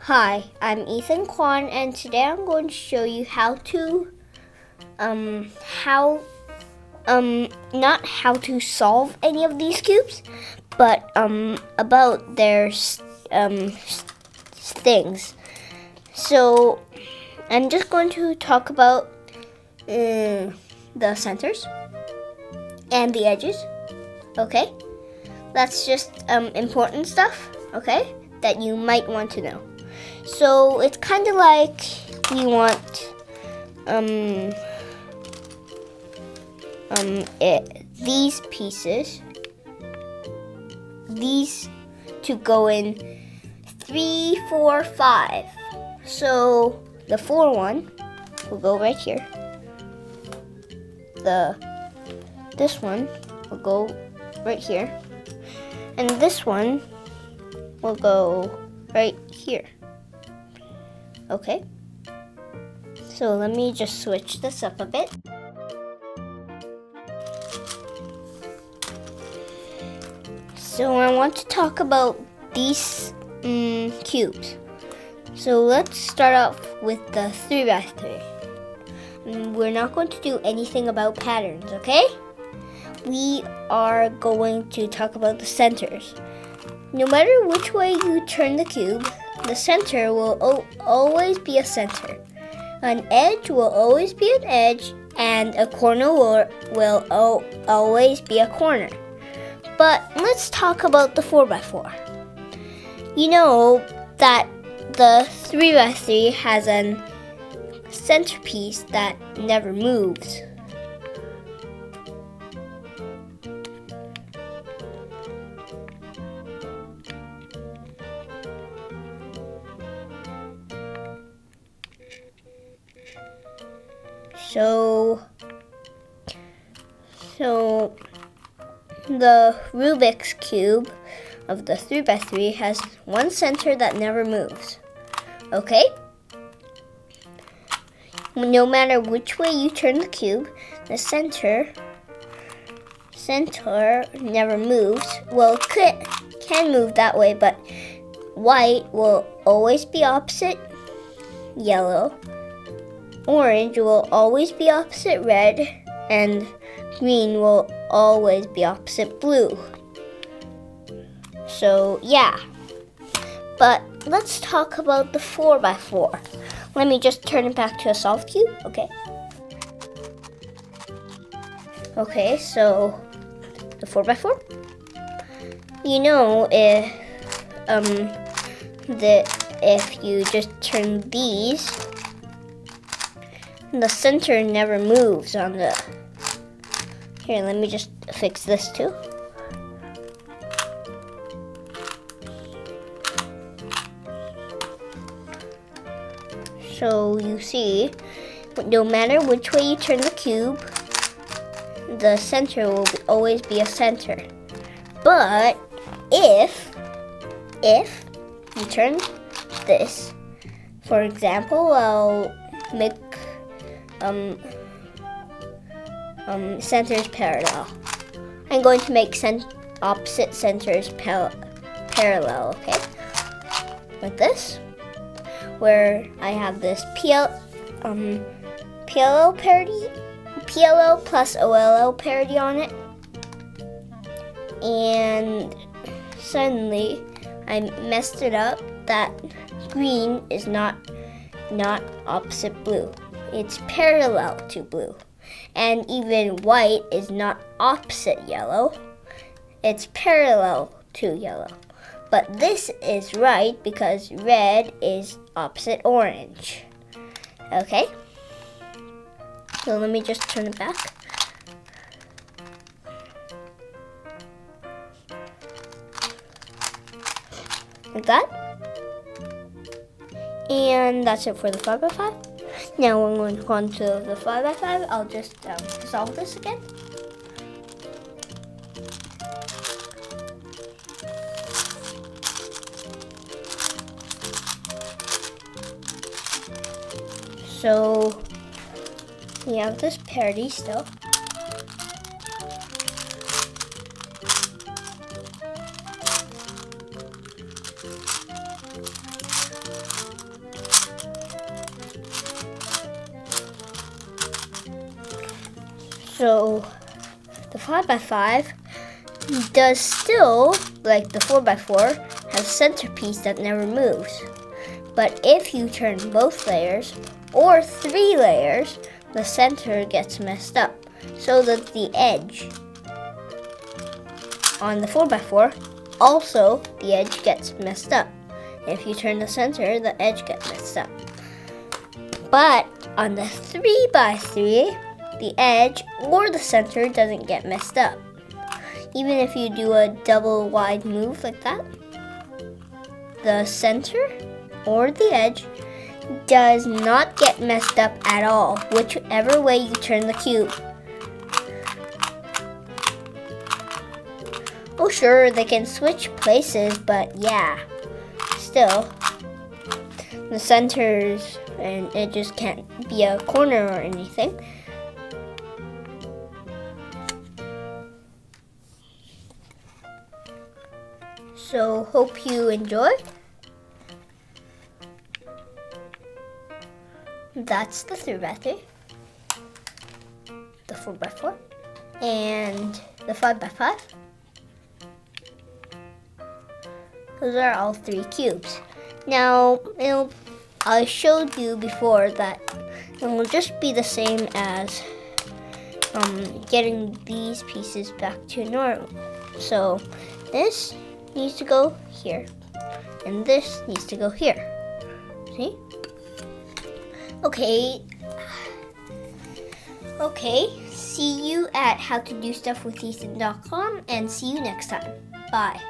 Hi, I'm Ethan Kwan, and today I'm going to show you not how to solve any of these cubes, but about their things. So I'm just going to talk about the centers and the edges. Okay, that's just important stuff. Okay, that you might want to know. So it's kind of like you want these pieces, these to go in 3, 4, 5. So the 4 one will go right here. This one will go right here, and this one will go right here. Okay, so let me just switch this up a bit. So I want to talk about these cubes. So let's start off with the 3x3. We're not going to do anything about patterns, okay? We are going to talk about the centers. No matter which way you turn the cube, the center will always be a center. An edge will always be an edge, and a corner will always be a corner. But let's talk about the 4x4. You know that the 3x3 has a centerpiece that never moves. So the Rubik's Cube of the 3x3 has one center that never moves. Okay? No matter which way you turn the cube, the center never moves. Well, it can move that way, but white will always be opposite yellow. Orange will always be opposite red, and green will always be opposite blue. So yeah, but let's talk about the 4x4. Let me just turn it back to a solved cube, okay? Okay, so the 4x4. You know if you just turn these, the center never moves on the... Here, let me just fix this too. So you see, no matter which way you turn the cube, the center will always be a center. But if you turn this, for example, I'll make centers parallel. I'm going to make opposite centers parallel, okay? Like this, where I have this PLL parity, PLL plus OLL parity on it, and suddenly I messed it up. That green is not opposite blue. It's parallel to blue. And even white is not opposite yellow. It's parallel to yellow. But this is right because red is opposite orange. Okay? So let me just turn it back. Like that. And that's it for the 5x5. Now we're going to go on to the 5x5. I'll just solve this again. So we have this parity still. So the 5x5 does still, like the 4x4, have a centerpiece that never moves. But if you turn both layers, or 3 layers, the center gets messed up, so that the edge on the 4x4, also the edge gets messed up. If you turn the center, the edge gets messed up. But on the 3x3, the edge or the center doesn't get messed up. Even if you do a double wide move like that, the center or the edge does not get messed up at all, whichever way you turn the cube. Oh sure, they can switch places, but yeah, still, the centers and edges can't be a corner or anything. So hope you enjoyed. That's the 3x3, the 4x4, and the 5x5. Those are all 3 cubes. Now, I showed you before that it will just be the same as getting these pieces back to normal. So this needs to go here, and this needs to go here. See? Okay, see you at howtodostufwithethan.com, and see you next time. Bye.